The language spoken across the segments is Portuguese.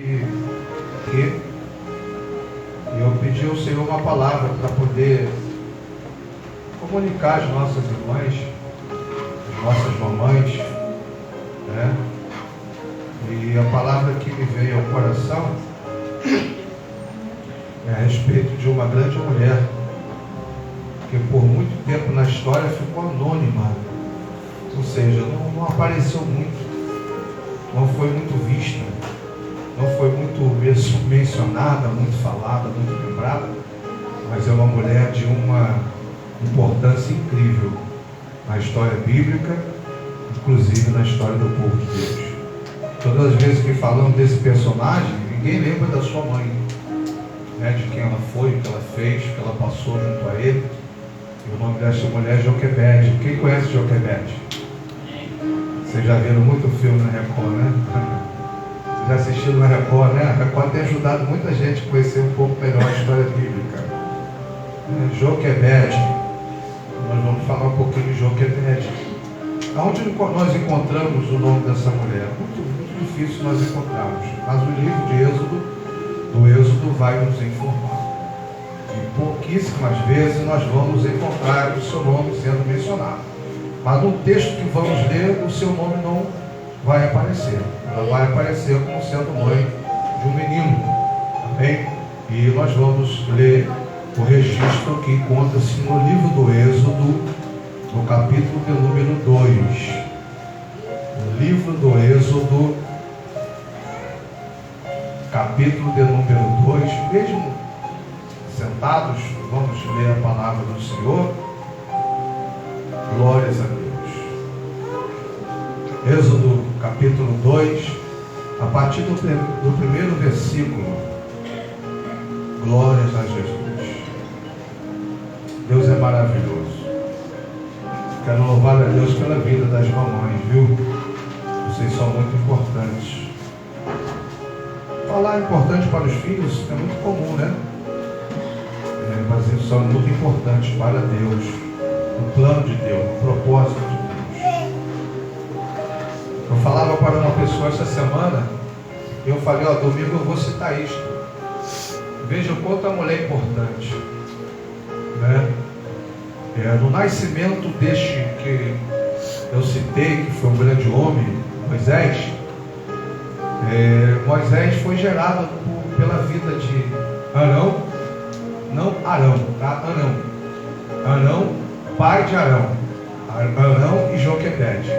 E eu pedi ao Senhor uma palavra para poder comunicar às nossas irmãs, às nossas mamães, né? E a palavra que me veio ao coração é a respeito de uma grande mulher que por muito tempo na história ficou anônima, ou seja, não apareceu muito, não foi muito vista, não foi muito mencionada, muito falada, muito lembrada, mas é uma mulher de uma importância incrível na história bíblica, inclusive na história do povo de Deus. Todas as vezes que falamos desse personagem, ninguém lembra da sua mãe, né, de quem ela foi, o que ela fez, o que ela passou junto a ele. E o nome dessa mulher é Joquebede. Quem conhece Joquebede? Vocês já viram muito filme na Record, né? Já assistiram na Record, né? A Record tem ajudado muita gente a conhecer um pouco melhor a história bíblica. Joquebede. Nós vamos falar um pouquinho de Joquebede. Aonde nós encontramos o nome dessa mulher? Muito difícil nós encontrarmos. Mas o livro de Êxodo vai nos informar. E pouquíssimas vezes nós vamos encontrar o seu nome sendo mencionado. Mas no texto que vamos ler, o seu nome não vai aparecer. Ela vai aparecer como sendo mãe de um menino. Amém? E nós vamos ler o registro que encontra-se no livro do Êxodo, no capítulo de número 2. O livro do Êxodo, capítulo de número 2. Mesmo sentados, vamos ler a palavra do Senhor. Glórias a Deus. Êxodo capítulo 2, a partir do primeiro versículo. Glórias a Jesus. Deus é maravilhoso. Quero louvar a Deus pela vida das mamães, viu? Vocês são muito importantes. Falar importante para os filhos é muito comum, né? Mas eles são muito importantes para Deus, no plano de Deus, no propósito de Deus. Eu falava para uma pessoa essa semana, eu falei, domingo eu vou citar isto. Veja o quanto a mulher é importante, né? No nascimento deste que eu citei, que foi um grande homem, Moisés, Moisés foi gerado pela vida de Arão, não Arão, tá? Arão, pai de Arão. Arão e Joquebede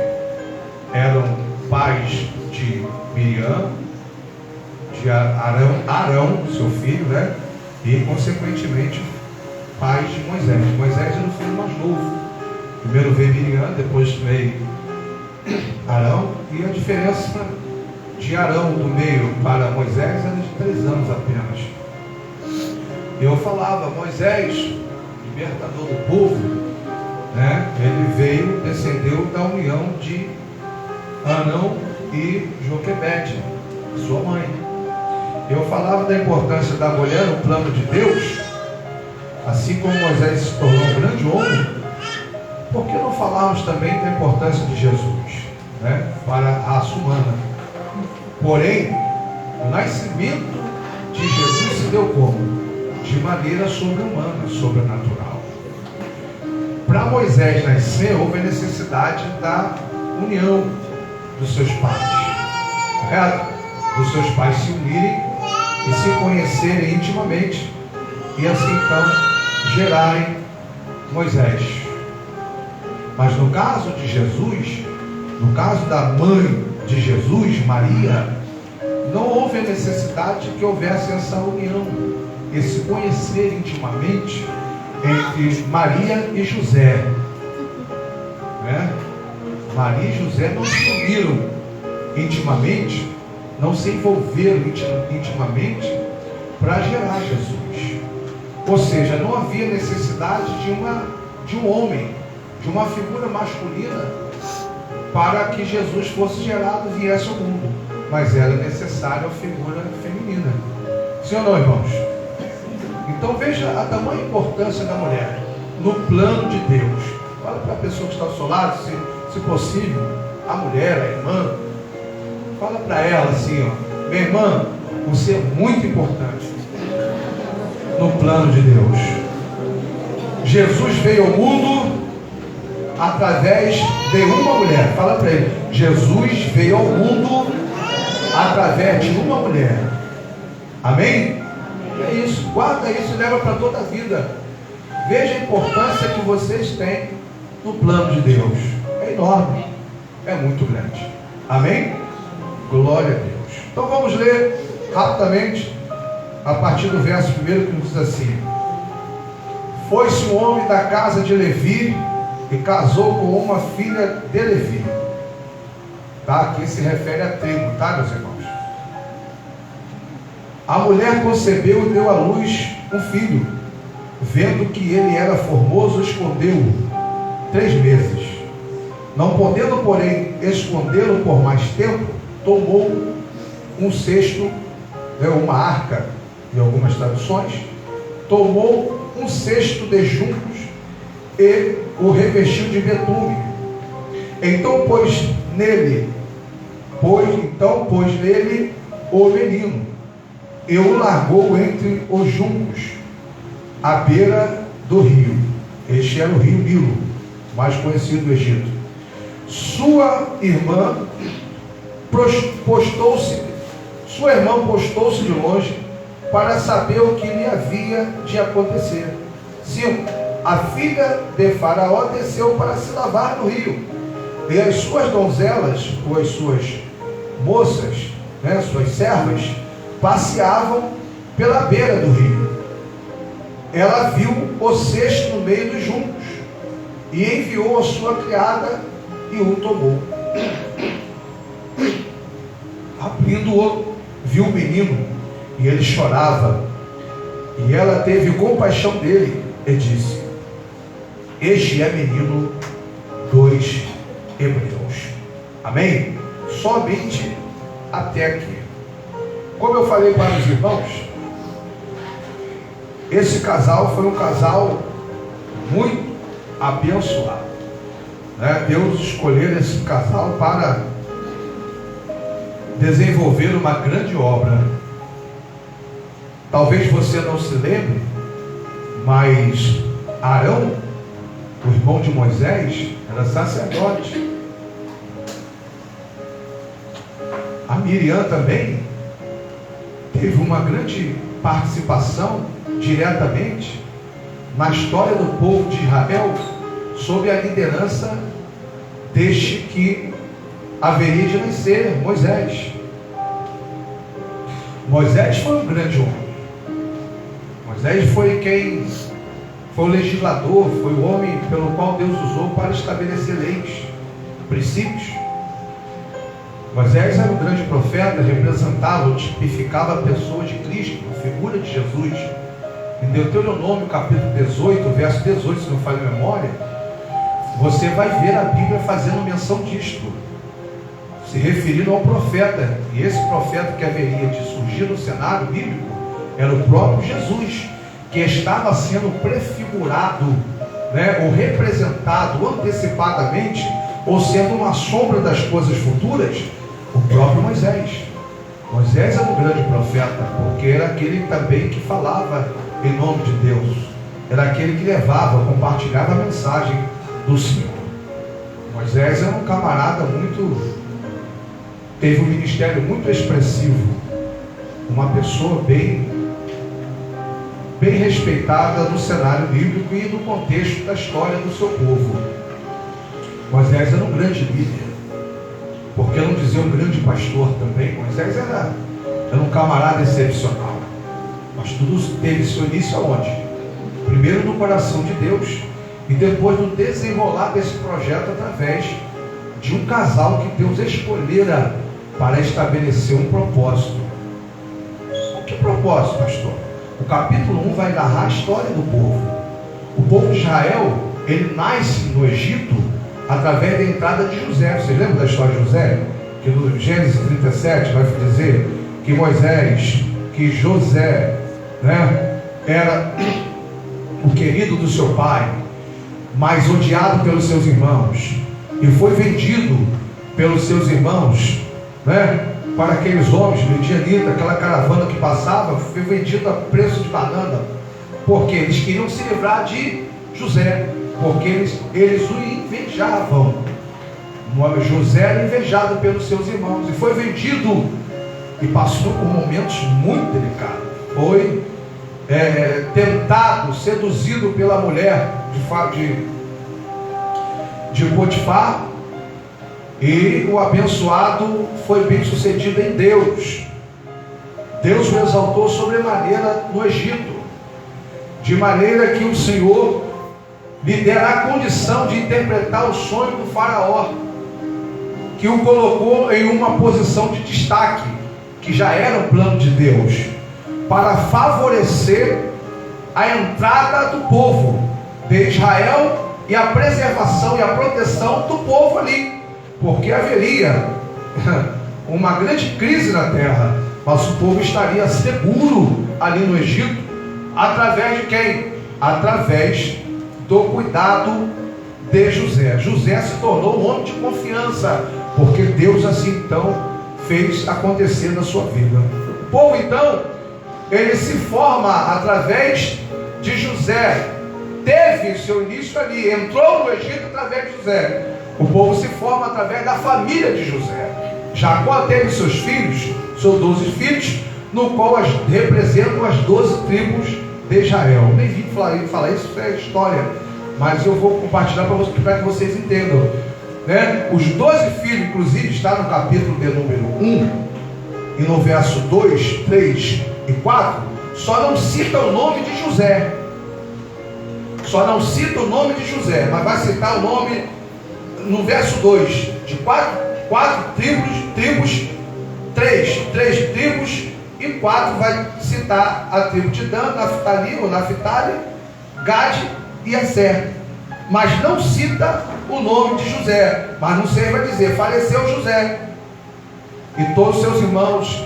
eram pais de Miriam, de Arão, seu filho, né? E consequentemente pais de Moisés. Moisés era o filho mais novo. Primeiro veio Miriam, depois veio Arão, e a diferença de Arão do meio para Moisés era de 3 anos apenas. Eu falava, Moisés, libertador do povo, né? Ele descendeu da união de Arão e Joquebede, sua mãe. Eu falava da importância da mulher no plano de Deus, assim como Moisés se tornou um grande homem. Por que não falarmos também da importância de Jesus, né, para a raça humana? Porém, o nascimento de Jesus se deu como? De maneira sobre-humana, sobrenatural. Para Moisés nascer, houve a necessidade da união dos seus pais, correto? Dos seus pais se unirem e se conhecerem intimamente, e assim então gerarem Moisés. Mas no caso de Jesus, no caso da mãe de Jesus, Maria, não houve a necessidade de que houvesse essa união, esse conhecer intimamente entre Maria e José, né? Maria e José não se uniram intimamente, não se envolveram intimamente para gerar Jesus. Ou seja, não havia necessidade de um homem, de uma figura masculina para que Jesus fosse gerado e viesse ao mundo, mas era necessária a figura feminina. Sim ou não, irmãos? Então veja a tamanha importância da mulher no plano de Deus. Fala para a pessoa que está ao seu lado, se possível, a mulher, a irmã, fala para ela assim, minha irmã, Você é muito importante no plano de Deus. Jesus veio ao mundo através de uma mulher. Fala para ele. Jesus veio ao mundo através de uma mulher. Amém? É isso. Guarda isso e leva para toda a vida. Veja a importância que vocês têm no plano de Deus. É enorme. É muito grande. Amém? Glória a Deus. Então vamos ler rapidamente a partir do verso 1 que nos diz assim: foi-se um homem da casa de Levi e casou com uma filha de Levi. Tá? Aqui se refere a tribo, tá, meus irmãos? A mulher concebeu e deu à luz um filho. Vendo que ele era formoso, escondeu-o 3 meses. Não podendo, porém, escondê-lo por mais tempo, tomou um cesto, uma arca, em algumas traduções, tomou um cesto de juncos e o revestiu de betume. Então pôs nele o menino e o largou entre os juncos, à beira do rio. Este era o rio Nilo, mais conhecido do Egito. Sua irmã postou-se de longe para saber o que lhe havia de acontecer. 5. A filha de Faraó desceu para se lavar no rio, e as suas donzelas, ou as suas moças, suas servas, passeavam pela beira do rio. Ela viu o cesto no meio dos juncos e enviou a sua criada e o tomou. Abrindo-o, viu o menino e ele chorava, e ela teve compaixão dele e disse: este é menino dos hebreus. Amém? Somente até aqui. Como eu falei para os irmãos, esse casal foi um casal muito abençoado, Deus escolheu esse casal para desenvolver uma grande obra. Talvez você não se lembre, mas Arão, o irmão de Moisés, era sacerdote. A Miriam também teve uma grande participação diretamente na história do povo de Israel, sob a liderança deste que haveria de nascer, Moisés. Moisés foi um grande homem. Moisés foi o legislador, foi o homem pelo qual Deus usou para estabelecer leis, princípios. Moisés era um grande profeta, representava, tipificava a pessoa de Cristo, a figura de Jesus. Em Deuteronômio capítulo 18, verso 18, se não falha a memória, você vai ver a Bíblia fazendo menção disto, se referindo ao profeta. E esse profeta que haveria de surgir no cenário bíblico era o próprio Jesus, que estava sendo prefigurado, ou representado antecipadamente, ou sendo uma sombra das coisas futuras, o próprio Moisés. Moisés era um grande profeta, porque era aquele também que falava em nome de Deus, era aquele que levava, compartilhava a mensagem do Senhor. Moisés era um camarada teve um ministério muito expressivo, uma pessoa bem respeitada no cenário bíblico e no contexto da história do seu povo. Moisés era um grande líder, por que não dizer um grande pastor também? Moisés era um camarada excepcional, mas tudo teve seu início aonde? Primeiro no coração de Deus, e depois no desenrolar desse projeto através de um casal que Deus escolhera para estabelecer um propósito. Que propósito, pastor? O capítulo 1 vai narrar a história do povo. O povo de Israel, ele nasce no Egito através da entrada de José. Vocês lembram da história de José? Que no Gênesis 37 vai dizer que José, era o querido do seu pai, mas odiado pelos seus irmãos, e foi vendido pelos seus irmãos, para aqueles homens, midianitas, aquela caravana que passava, foi vendido a preço de banana, porque eles queriam se livrar de José, porque eles o invejavam. José era invejado pelos seus irmãos e foi vendido e passou por momentos muito delicados. Foi tentado, seduzido pela mulher de Potifar, e o abençoado foi bem sucedido em Deus. Deus o exaltou sobremaneira no Egito, de maneira que o Senhor lhe derá a condição de interpretar o sonho do faraó, que o colocou em uma posição de destaque, que já era o plano de Deus, para favorecer a entrada do povo de Israel e a preservação e a proteção do povo ali, porque haveria uma grande crise na terra, mas o povo estaria seguro ali no Egito, através de quem? Através do cuidado de José. José se tornou um homem de confiança, porque Deus assim então fez acontecer na sua vida. O povo então, ele se forma através de José, teve seu início ali, entrou no Egito através de José. O povo se forma através da família de José. Jacó teve seus filhos, seus 12 filhos, no qual representam as 12 tribos de Israel. Nem vim falar isso, é história, mas eu vou compartilhar para que vocês entendam, né? Os 12 filhos, inclusive, está no capítulo de número 1, e no verso 2, 3 e 4, só não cita o nome de José. Só não cita o nome de José, mas vai citar o nome no verso 2, de quatro tribos, três tribos, e 4 vai citar a tribo de Dan, Naphtali, Gade e Aser. Mas não cita o nome de José. Mas no 6 vai dizer: faleceu José, e todos os seus irmãos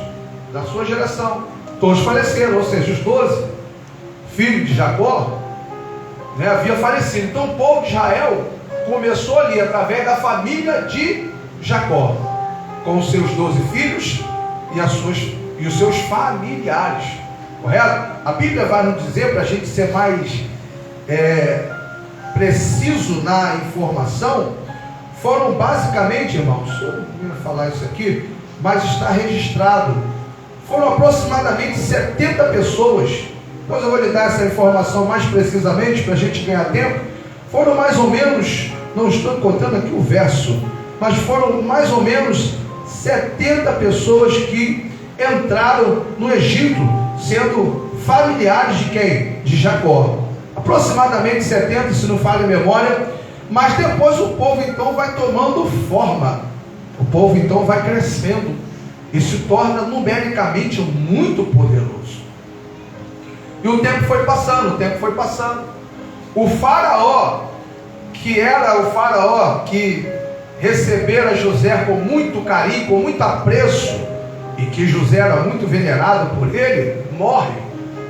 da sua geração, todos faleceram. Ou seja, os 12 filhos de Jacó, né, havia falecido. Então o povo de Israel começou ali através da família de Jacó, com os seus 12 filhos e os seus familiares, correto? A Bíblia vai nos dizer, para a gente ser mais preciso na informação, foram basicamente, irmãos, eu não ia falar isso aqui, mas está registrado, foram aproximadamente 70 pessoas. Depois eu vou lhe dar essa informação mais precisamente, para a gente ganhar tempo. Foram mais ou menos, não estou encontrando aqui o verso, mas foram mais ou menos 70 pessoas que entraram no Egito, sendo familiares de quem? De Jacó. Aproximadamente 70, se não falha a memória. Mas depois o povo então vai tomando forma, o povo então vai crescendo e se torna numericamente muito poderoso. E o tempo foi passando, o faraó, que era o faraó que recebera José com muito carinho, com muito apreço, e que José era muito venerado por ele, morre.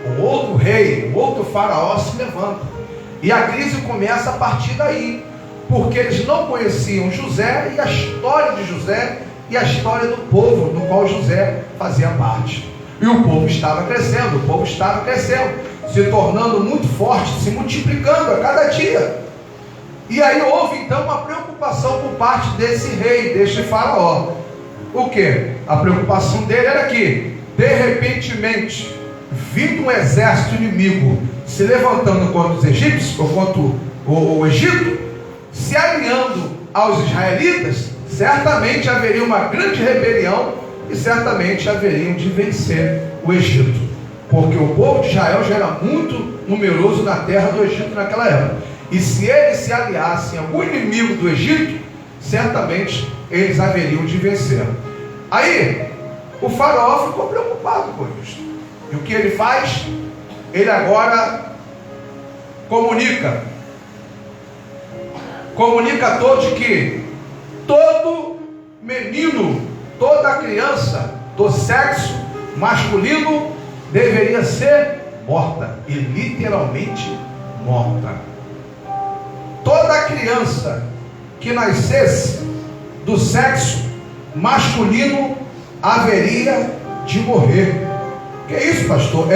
Um outro rei, um outro faraó se levanta, e a crise começa a partir daí, porque eles não conheciam José e a história de José e a história do povo no qual José fazia parte. E o povo estava crescendo, se tornando muito forte, se multiplicando a cada dia. E aí houve então uma preocupação por parte desse rei, deste faraó. O que? A preocupação dele era que, de repentemente, vindo um exército inimigo se levantando contra os egípcios, ou contra o Egito, se alinhando aos israelitas, certamente haveria uma grande rebelião e certamente haveriam de vencer o Egito, porque o povo de Israel já era muito numeroso na terra do Egito naquela época, e se eles se aliassem a algum inimigo do Egito, certamente eles haveriam de vencer. Aí o faraó ficou preocupado com isso, e o que ele faz? Ele agora comunica a todos que todo menino, toda criança do sexo masculino deveria ser morta, e literalmente morta. Toda criança que nascesse do sexo masculino haveria de morrer. Que é isso, pastor?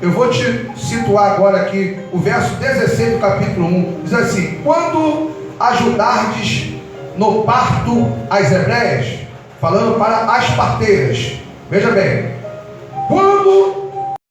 Eu vou te situar agora aqui, o verso 16 do capítulo 1, diz assim: quando ajudardes no parto as hebreias, falando para as parteiras, veja bem, quando